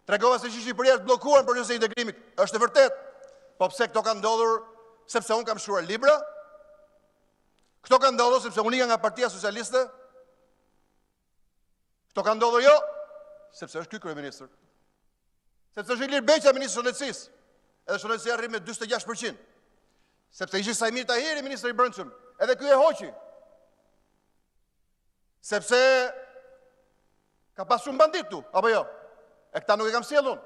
Tregova se që Shqipëria është blokuar në procesin e integrimit. Është e vërtet. Po pse këto kanë ndodhur sepse unë kam shkruar libra? Këto kanë ndodhur sepse unë nga Partia Socialiste? Këto kanë ndodhur jo, sepse është ky kryeministër. Sepse është Ilir Beqa, ministri i shëndetësisë. Edhe shëndetësia arrin me 46%. Sepse ishte Sajmir Tahiri, ministri i brendshëm. Edhe ky e hoqi. Sepse ka pas shumë bandit tu, apo jo? E këta nuk e kam sjellun.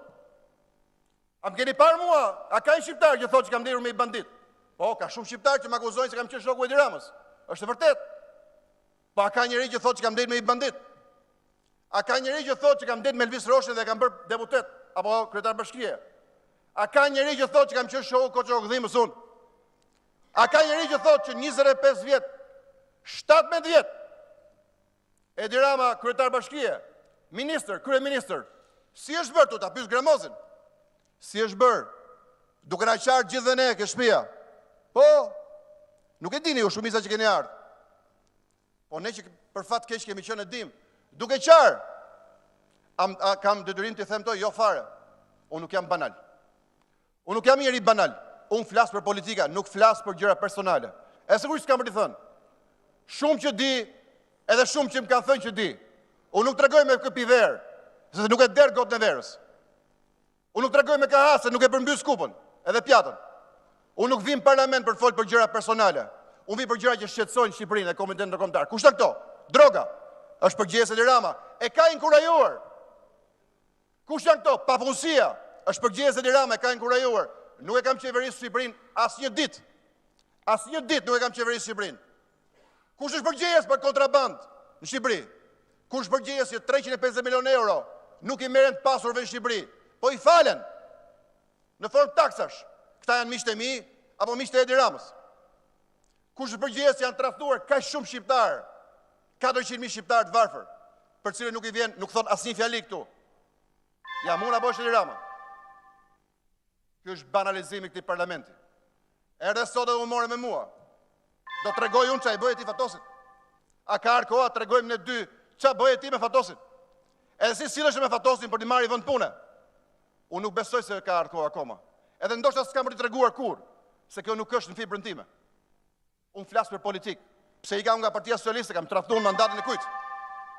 A më keni parë mua? A ka një shqiptar që thotë që kam nderur me i bandit? Po, ka shumë shqiptar që më akuzojnë se kam qenë shoku Edi Ramës. Është e vërtet. Po a ka njëri që thotë që kam nderur me i bandit? A ka njëri që thotë që kam nderur me Elvis Roshin dhe kam bërë deputet apo kryetar bashkie? A ka njëri që thotë që kam qenë shoku Koço Gdhimës unë? A ka njëri që thotë që 25 vjet, 17 vjet Edi Rama kryetar bashkie, ministër, kryeministër, si është bërë tu ta pyes Gramozin? Si është bërë? Duke na qarë gjithë dhe ne ke shtëpia. Po, nuk e dini ju shumica që keni ardhur. Po ne që për fat keq kemi qenë e dim. Duke qarë, kam detyrim të them to, jo fare. Unë nuk jam banal. Unë nuk jam njeri banal. Unë flas për politika, nuk flas për gjëra personale. E sigurisht s'kam për të thënë. Shumë që di, edhe shumë që më kanë thënë që di. Unë nuk tregoj me këpi verë, se nuk e derë gotë në verës. Unë nuk tregoj me kahase, nuk e përmbys kupën, edhe pjatën. Unë nuk vim parlament për folë për gjëra personale. Unë vim për gjëra që shqetësojnë Shqipërinë e Komitetin Ndërkombëtar. Kush janë këto? Droga. Është përgjegjësia e Edi Rama. E ka inkurajuar. Kush janë këto? Papunësia. Është përgjegjësia e Edi Rama, e ka inkurajuar. Nuk e kam qeverisë Shqipërinë asnjë ditë. Asnjë ditë nuk e kam qeverisë Shqipërinë. Kush është përgjegjës për kontraband në Shqipëri? Kush është përgjegjës që 350 milionë euro nuk i merren të pasurve në Shqipëri, po i falen në formë taksash? Këta janë miqtë e mi apo miqtë e Edi Ramës? Kush është përgjegjës që janë tradhtuar kaq shumë shqiptar, 400.000 shqiptar të varfër, për cilët nuk i vjen, nuk thon asnjë fjali këtu? Jam unë apo është Edi Rama? Ky është banalizimi i këtij parlamenti. Erdhe sot dhe u more me mua. Do të tregoj unë çfarë bëhet ti Fatosit. A ka arkoa të tregojmë ne dy çfarë bëhet ti me Fatosin? Edhe si sillesh me Fatosin për të marrë vend pune? Unë nuk besoj se ka arkoa akoma. Edhe ndoshta s'kam për të treguar kur, se kjo nuk është në fibrën time. Unë flas për politikë. Pse i kam nga Partia Socialiste, kam tradhtuar mandatin e kujt?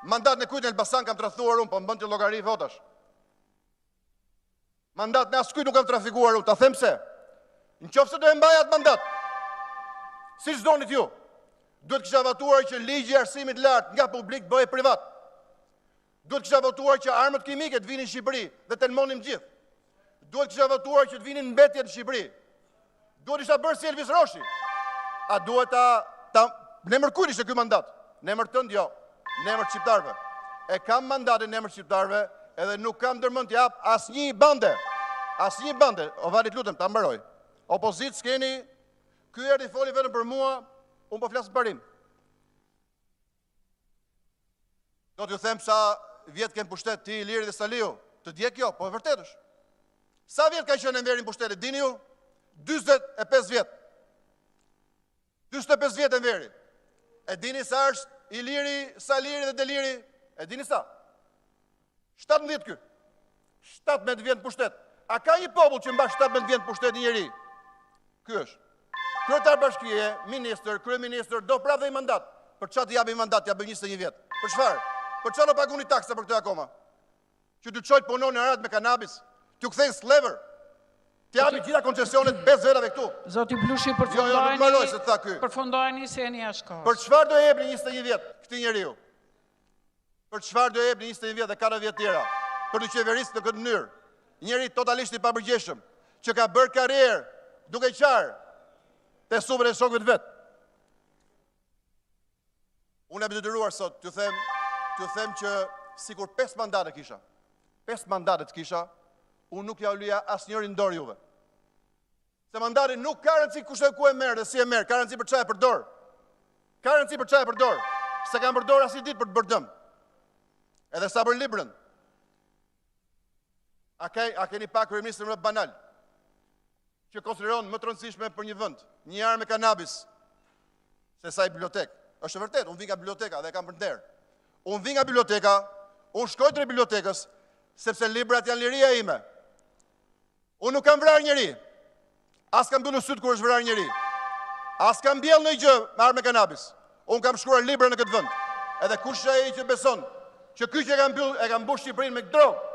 Mandatin e kujt në Elbasan kam tradhtuar unë, po më bën të llogari votash. Mandatin e askujt nuk kam trafikuar unë, ta them pse. Nëse do e mbaj atë mandat, siç donit ju, duhet kisha votuar që ligji i arsimit lart nga publik bëhej privat. Duhet kisha votuar që armët kimike të vinin në Shqipëri dhe të lmonim gjithë. Duhet kisha votuar që të vinin në mbetje në Shqipëri. Duhet isha bërë si Elvis Roshi. A duhet në emër kujt ishte ky mandat? Në emër tënd jo, në emër shqiptarëve. E kam mandatin në emër shqiptarëve edhe nuk kam ndërmend të jap asnjë bande. Asnjë bande. O valet lutem ta mbaroj. Opozitë s'keni, ky erdhi foli vetëm për mua, unë po flas në parim. Do t'ju them sa vjet kem pushtet ti, Iliri dhe Saliu. Të djeg kjo, po e vërtet është. Sa vjet ka qenë Enveri në pushtetit, dini ju? 45 vjet. 45 vjet Enveri. E dini sa është Iliri, Saliri dhe Deliri? E dini sa? 17 ky. 17 vjet në pushtet. A ka një popull që mba 17 vjet në pushtet një njeri? Ky është. Kryetar bashkie, ministër, kryeministër, do prapë dhe i mandat. Për çfarë të japi mandat, ja bëj 21 vjet? Për çfarë? Për çfarë do paguni taksa për këtë akoma? Që ty çojt punon në Arat me kanabis, t'ju kthejnë slever. Të japi gjitha koncesionet bez vetave këtu. Zoti Blushi, përfundojeni se jeni jashtë kohës. Për çfarë do jepni 21 vjet këtij njeriu? Për çfarë do jepni 21 vjet dhe 4 vjet tjera? Për të qeverisë në këtë mënyrë. Njëri totalisht i papërgjeshëm, që ka bërë karrierë duke qarë te supën e shokëve të vet. Unë jam i detyruar sot t'ju them që sikur 5 mandate kisha. 5 mandate të kisha, unë nuk ja ulja asnjërin dorë juve. Se mandati nuk ka rëndësi kush e ku e merr dhe si e merr, ka rëndësi për çfarë e përdor. Ka rëndësi për çfarë e përdor. Se kam përdor asnjë ditë për të bërë dëm. Edhe sa për librën. A keni pa kryeministrin më banal, që konsideron më të rëndësishme për një vend, një armë me kanabis, se sa i bibliotek. Është e vërtet, unë vi nga biblioteka dhe e kam për nder. Unë vi nga biblioteka, unë shkoj drejt bibliotekës, sepse librat janë liria ime. Unë nuk kam vrarë njëri, as kam bënë sytë kur është vrarë njëri, as kam bjellë në gjë me armë kanabis. Unë kam shkruar libra në këtë vend. Edhe kush ai që beson që ky që e ka mbush Shqipërinë me drogë,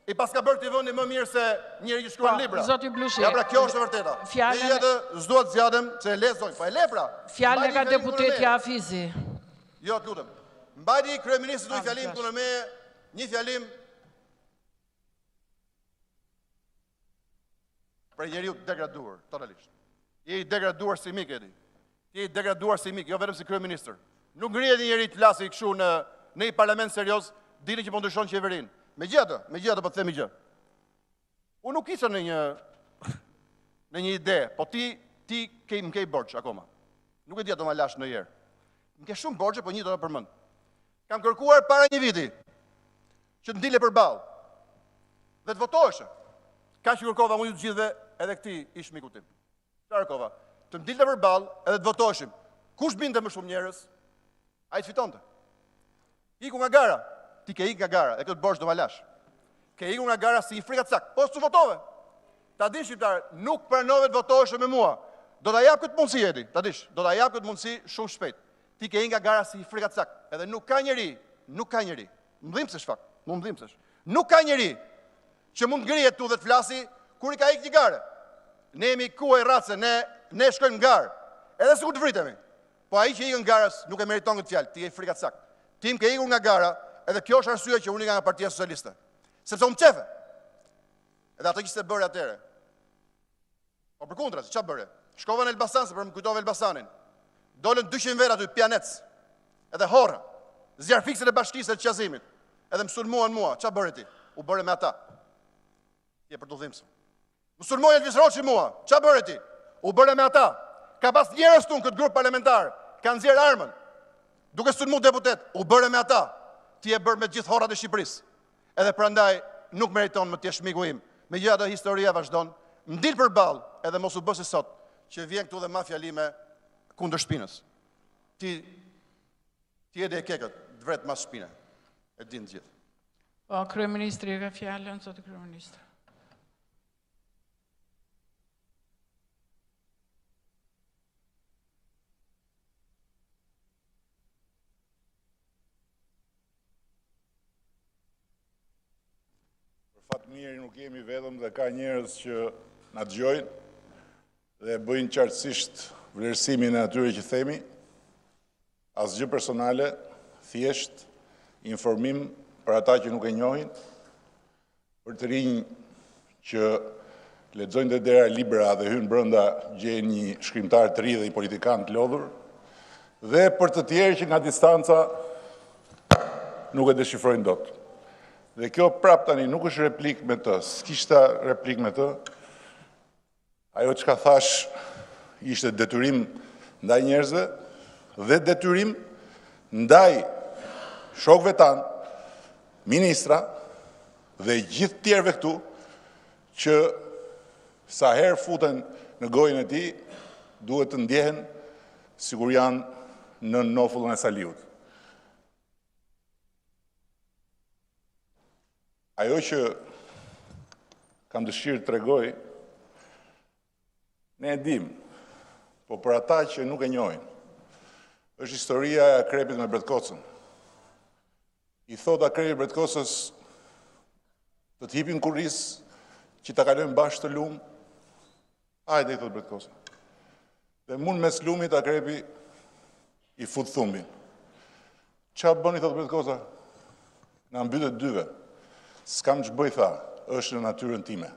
i pas ka bërë t'i vëndi më mirë se njëri që shkruan libra. Zoti Blushi. Ja pra kjo është e vërteta. Ne jetë s'duhet zgjadem se e lexoj, po e le pra. Fjalën ka deputeti Hafizi. Jo, të lutem. Mbajti kryeministri një fjalim kundër me, një fjalim për njeriu degraduar totalisht. Je i degraduar si mik edi. Ti je i degraduar si mik, jo vetëm si kryeministër. Nuk ngrihet njëri të flasi kështu në një parlament serioz, dini që po ndryshon qeverinë. Megjithatë po të themi gjë. Unë nuk isha në një ide, po ti më ke borxh akoma. Nuk e di ato ma lash ndonjëherë. Më ke shumë borxhe, po një do ta përmend. Kam kërkuar para një viti që të ndile përballë dhe të votoheshe. Ka që kërkova unë të gjithëve edhe këti ish miku tim. Çfarë kërkova? Të ndilte përballë edhe të votoheshim. Kush binte më shumë njerëz? Ai të fitonte. Iku nga gara. Ti ke ikë nga gara, e këtë borxh do ma lash. Ke iku nga gara si i frika cak, po s'u votove. Ta dish shqiptarë, nuk pranove të votoheshe me mua. Do ta jap këtë mundësi edi, ta dish, do ta jap këtë mundësi shumë shpejt. Ti ke ikë nga gara si i frika cak, edhe nuk ka njeri. Më dhimbsesh fakt, më dhimbsesh. Nuk ka njeri që mund ngrihet tu dhe të flasi kur i ka ikë një gare. Ne jemi kuaj race, ne shkojmë në garë, edhe sikur të vritemi. Po ai që ikën nga garës nuk e meriton këtë fjalë, ti je frika cak. Ti më ke ikur nga gara. Edhe kjo është arsye që unë nga Partia Socialiste. Sepse unë qefe. Edhe ato kishte bërë atëre. Po përkundra, ç'a bëre? Shkova në Elbasan, se për më kujtova Elbasanin. Dolën 200 vera aty pianec. Edhe horra. Zjarr fikset e bashkisë të qazimit. Edhe më sulmuan mua, ç'a bëre ti? U bëre me ata. Je për të dhimbsur. Më sulmoi Elvis Roçi mua, ç'a bëre ti? U bëre me ata. Ka pas njerëz këtu në këtë grup parlamentar, kanë nxjerr armën. Duke sulmuar deputet, u bëre me ata. Ti e bërë me gjithë horrat e Shqipërisë. Edhe prandaj nuk meriton më të jesh miku im. Megjithatë historia vazhdon, ndil përballë, edhe mos u bësi sot që vjen këtu dhe ma fjalime kundër shpinës. Ti e dhe e kekët, vret mas shpine. E din të gjithë. Po, kryeministri ka fjalën, zoti kryeministër. Fatë mirë nuk jemi vetëm dhe ka njerëz që na dëgjojnë dhe bëjnë qartësisht vlerësimin e atyre që themi, asgjë personale, thjesht informim për ata që nuk e njohin, për të rinj që lexojnë dhe dera libra dhe hynë brenda gjejnë një shkrimtar të ri dhe një politikan të lodhur, dhe për të tjerë që nga distanca nuk e deshifrojnë dot. Dhe kjo prap tani nuk është replik me të, s'kishta replik me të. Ajo që ka thash ishte detyrim ndaj njerëzve dhe detyrim ndaj shokëve tanë, ministra dhe gjithë tjerëve këtu që sa herë futen në gojën e tij duhet të ndjehen sikur janë në nofullën e Saliut. Ajo që kam dëshirë të tregoj, ne e dim, po për ata që nuk e njohin, është historia e akrepit me Bretkocën. I thot akrepi Bretkocës të t'hipin kurris që ta kalojnë bashkë të lumë, hajde i thot Bretkoca. Dhe mund mes lumit akrepi i fut thumbin. Qa bën i thot Bretkoca? Në mbytet dyve. S'kam që bëj, tha, është në natyrën time.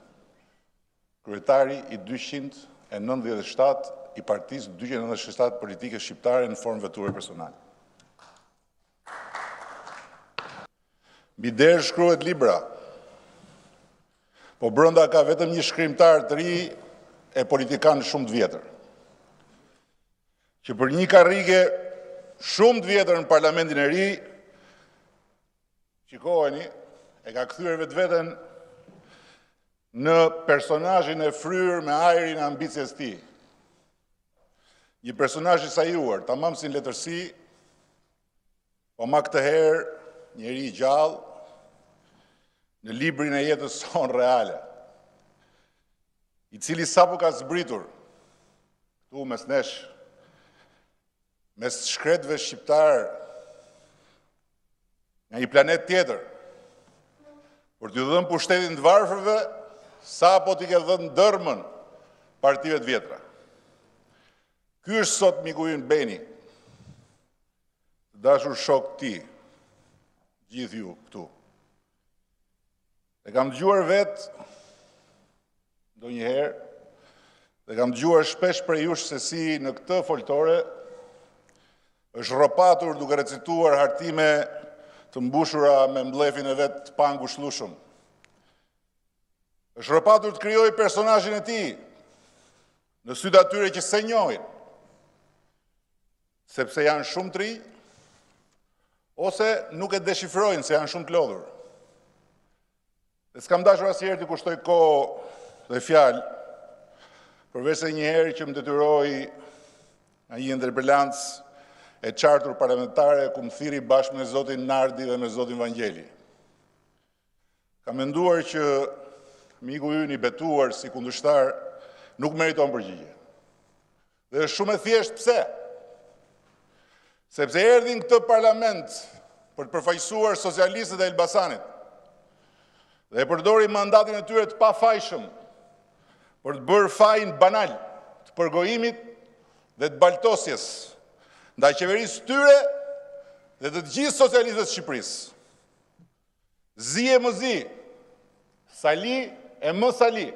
Kryetari i 297 i partisë 297 politike shqiptare në formë veture personale. Mbi derë shkruhet libra, po brenda ka vetëm një shkrimtar të ri e politikan shumë të vjetër, që për një karrige shumë të vjetër në parlamentin e ri, shikoheni, e ka kthyer vetveten në personazhin e fryrë me ajrin e ambicjes tij. Një personazh i sajuar, tamam si në letërsi, po ma këtë herë njeri i gjallë, në librin e jetës sonë reale, i cili sapo ka zbritur këtu mes nesh, mes shkretëve shqiptar nga një planet tjetër, për t'ju dhënë pushtetin të varfërve, sapo t'i ke dhënë dërmën partive të vjetra. Ky është sot miku ynë Beni, të dashur shok ti, gjithë ju këtu. E kam dëgjuar vetë, ndonjëherë, dhe kam dëgjuar shpesh prej jush se si në këtë foltore është rropatur duke recituar hartime të mbushura me mblefin e vetë të pangushëllueshëm. Është rropatur të krijojë personazhin e tij në sytë atyre që se njohin, sepse janë shumë të rinj, ose nuk e deshifrojnë se janë shumë të lodhur. Dhe s'kam dashur asnjëherë të kushtoj kohë dhe fjalë, përveç se një herë që më detyroi nga një interpelancë e qartur parlamentare ku më thiri bashkë me zotin Nardi dhe me zotin Vangjeli. Kam menduar që miku ynë i betuar si kundërshtar nuk meriton përgjigje. Dhe është shumë e thjeshtë pse? Sepse erdhin këtë parlament për të përfaqësuar socialistët e Elbasanit dhe e përdori mandatin e tyre të pafajshëm për të bërë fajin banal të përgojimit dhe të baltosjes ndaj qeverisë tyre dhe të gjithë socialistëve të Shqipërisë. Zi e më zi, sali e më sali,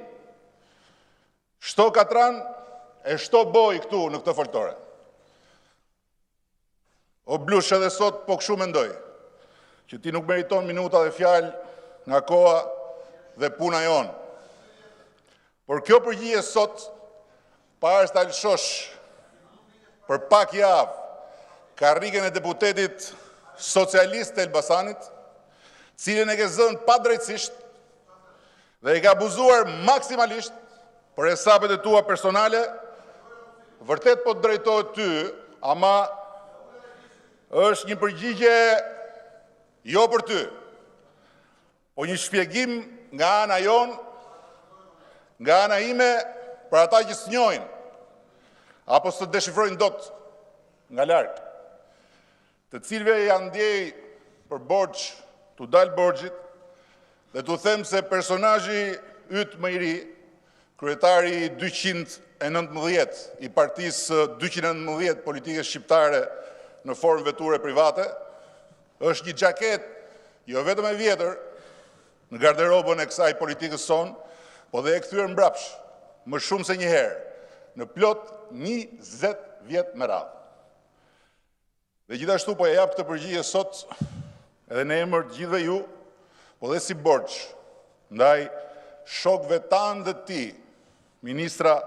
shto katran e shto boj këtu në këtë foltore. O blush edhe sot po këshu mendoj, që ti nuk meriton minuta dhe fjalë nga koha dhe puna jonë. Por kjo përgjigje sot, para të alëshosh për pak javë, karriken e deputetit socialist të Elbasanit, cilën e ke zënë pa drejtësisht dhe e ka abuzuar maksimalisht për hesabet e tua personale, vërtet po të drejtohet ty, ama është një përgjigje jo për ty, po një shpjegim nga ana jonë, nga ana ime për ata që s'njohin, apo së deshifrojnë dot nga larg, të cilëve janë ndjej për borxh, t'u dalë borxhit, dhe t'u them se personazhi yt më i ri, kryetari 219 i partisë 219 politikës shqiptare në formë veture private, është një xhaket jo vetëm e vjetër në garderobën e kësaj politikës sonë, po dhe e kthyer mbrapsh, më shumë se një herë, në plot 20 vjet me radhë. Dhe gjithashtu po e jap këtë përgjigje sot edhe në emër të gjithëve ju, po dhe si borxh ndaj shokëve tanë dhe ti, ministra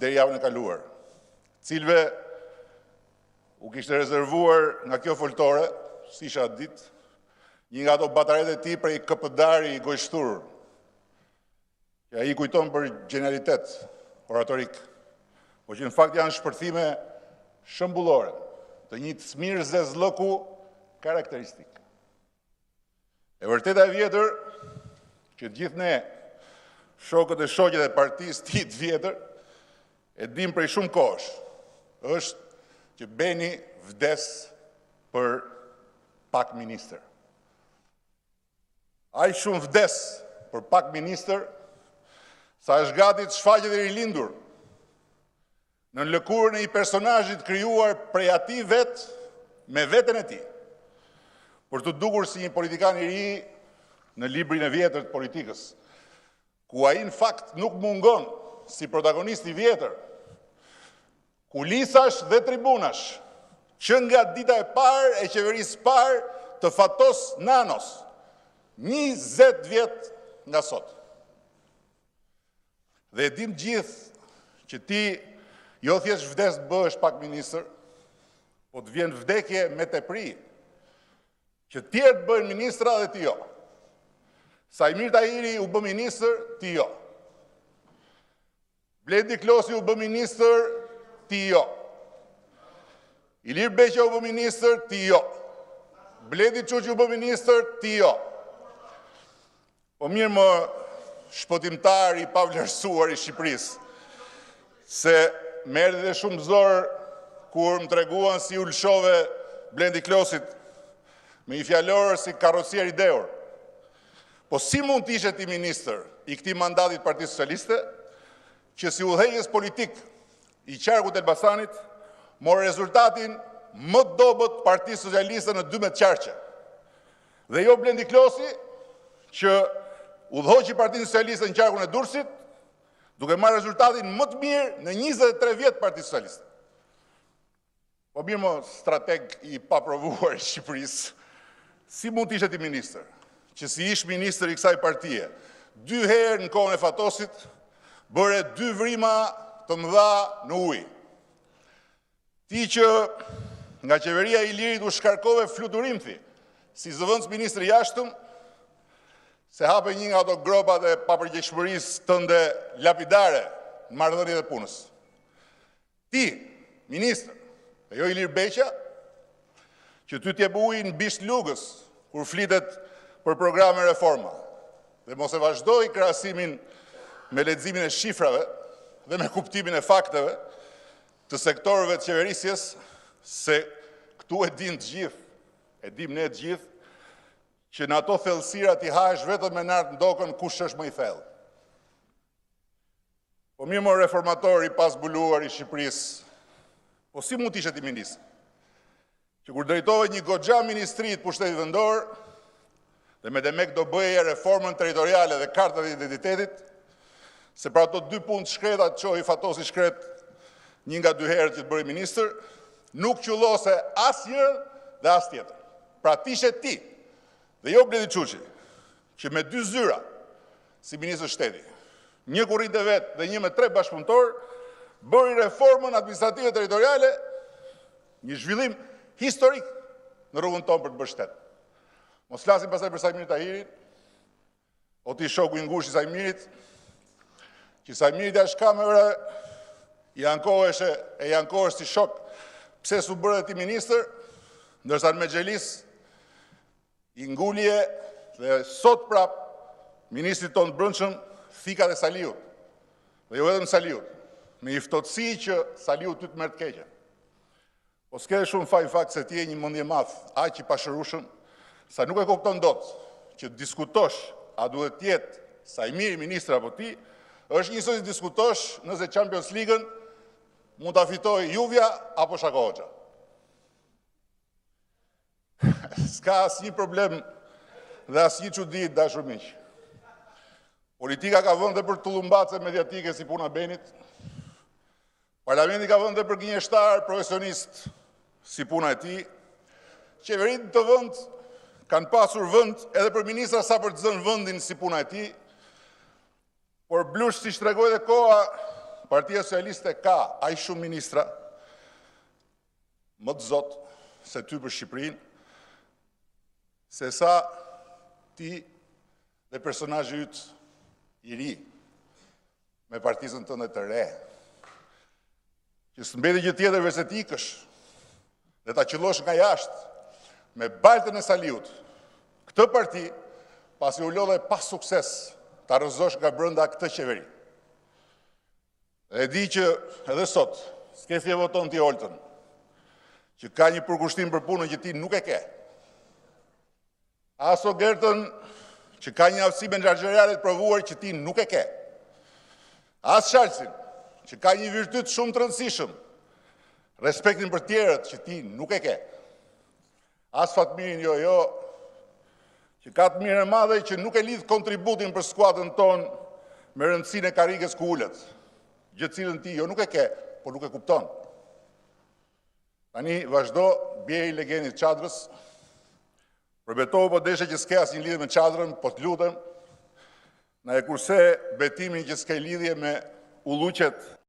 deri javën e kaluar, cilëve u kishte rezervuar nga kjo foltore, si isha ditë, një nga ato bataret e ti prej këpëdari i gojshturur, që ai kujton për genialitet oratorik, po që në fakt janë shpërthime shëmbullore të një të smirë zezlëku karakteristik. E vërteta e vjetër, që gjithë ne, shokët e shoqet e partisë ti të vjetër, e dim prej shumë kohësh, është që Beni vdes për pak minister. Ai shumë vdes për pak minister, sa është gati të shfaqet e rilindur në lëkurën e një personazhit krijuar prej atij vetë me veten e tij, për të dukur si një politikan i ri në librin e vjetër të politikës, ku ai në fakt nuk mungon si protagonist i vjetër, kulisash dhe tribunash, që nga dita e parë e qeverisë parë të Fatos Nanos, 20 vjet nga sot. Dhe dim gjithë që ti jo thjesht vdes të bëhesh pak ministër, po të vjen vdekje me tepri, që tjerë të bëjnë ministra dhe ti jo. Sajmir Tahiri u bë ministër, ti jo. Blendi Klosi u bë ministër, ti jo. Ilir Beqja u bë ministër, ti jo. Blendi Çuçi u bë ministër, ti jo. Po mirë më shpëtimtar i pavlerësuar i Shqipërisë, se më erdhi dhe shumë zor kur më treguan si u lëshove Blendi Klosit me një fjalor si karrocier i dehur. Po si mund të ishe ti ministër i këtij mandatit Partisë Socialiste, që si udhëheqës politik i qarkut Elbasanit, morë rezultatin më të dobët Partisë Socialiste në 12 qarqe. Dhe jo Blendi Klosi, që udhëhoqi Partinë Socialiste në qarkun e Durrësit, duke marrë rezultatin më të mirë në 23 vjet Partisë Socialiste. Po mirë më strateg i paprovuar i Shqipërisë, si mund të ishe ti ministër, që si ish ministër i kësaj partie, 2 herë në kohën e Fatosit, bëre 2 vrima të mëdha në ujë. Ti që nga qeveria e Ilirit u shkarkove fluturimthi, si zëvendës ministri i jashtëm, se hape një nga ato gropat e papërgjegjshmërisë tënde lapidare në marrëdhëniet e punës. Ti, ministër, e jo Ilir Beqa, që ty t'jep ujë në bisht lugës, kur flitet për programe reforma, dhe mos e vazhdoj krahasimin me leximin e shifrave dhe me kuptimin e fakteve të sektorëve të qeverisjes, se këtu e din të gjithë, e dim ne të gjithë, që në ato thellësira ti hahesh vetëm me nart ndokën kush është më i thellë. Po mirë më reformator i pasbuluar i Shqipërisë, po si mund të ishe ti ministër, që kur drejtove një goxha ministri të pushtetit vendor, dhe me demek do bëje reformën territoriale dhe kartën e identitetit, se për ato 2 punë të shkreta të qohi Fatosi shkret 1 nga 2 herë që të bëri ministër, nuk qullose as njërë dhe as tjetër. Pra tishe ti, dhe jo Blendi Çuçi, që me 2 zyra si ministër shteti, 1 kur rinte vetë dhe 1 me 3 bashkëpunëtor, bëri reformën administrative territoriale, një zhvillim historik në rrugën tonë për të bërë shtet. Mos flasim pastaj për Sajmirin Tahirin, o ti shoku i ngushtë i Sajmirit, që Sajmiri jashtë kamerave i ankohesh si shok pse s'u bëre ti ministër, ndërsa në Mexhelis i ngulje dhe sot prap ministrit tonë të brendshëm thika dhe Saliut. Dhe jo vetëm Saliut, me një ftohtësi që Saliut ty të merr të keqen. Po s'ke shumë fakt se ti je një mendje madh, aq i pashërushëm, sa nuk e kupton dot që diskutosh a duhet të jetë Sajmiri ministër apo ti, është njësoj të diskutosh nëse Champions League-ën mund ta fitojë Juvja apo Shako Hoxha. S'ka asnjë problem dhe asnjë çudi, dashur miq. Politika ka vënë për tullumbace mediatike si puna Benit. Parlamenti ka vënë për gënjeshtar profesionist si puna e tij. Qeveritë të vend kanë pasur vend edhe për ministra sa për të zënë vendin si puna e tij. Por blush, si shtregoj dhe koha, Partia Socialiste ka aq shumë ministra, më të zot se ty për Shqipërinë, se sa ti dhe personazhi yt i ri me partizën tënde të re, që s'mbeti gjë tjetër veçse të ikësh dhe ta qellosh nga jashtë me baltën e Saliut. Këtë parti, pasi u lodhe pa sukses, ta rrëzosh nga brenda këtë qeveri. Dhe di që edhe sot, s'ke thje voton ti Oltën, që ka një përkushtim për punën që ti nuk e ke. Aso Gertën, që ka një aftësi menaxheriale të provuar që ti nuk e ke. As Shalsin, që ka një virtyt shumë të rëndësishëm, respektin për tjerët që ti nuk e ke. As Fatmirin jo, që ka të mirë e madhe që nuk e lidh kontributin për skuadën tonë me rëndësinë e karrikës ku ulet, gjë të cilën ti jo nuk e ke, por nuk e kupton. Tani vazhdo bjeri legenit Çadrës, përbetohu po deshe që s'ke asnjë lidhje me Çadrën, po të lutem, na e kurse betimin që s'ke lidhje me ulluqet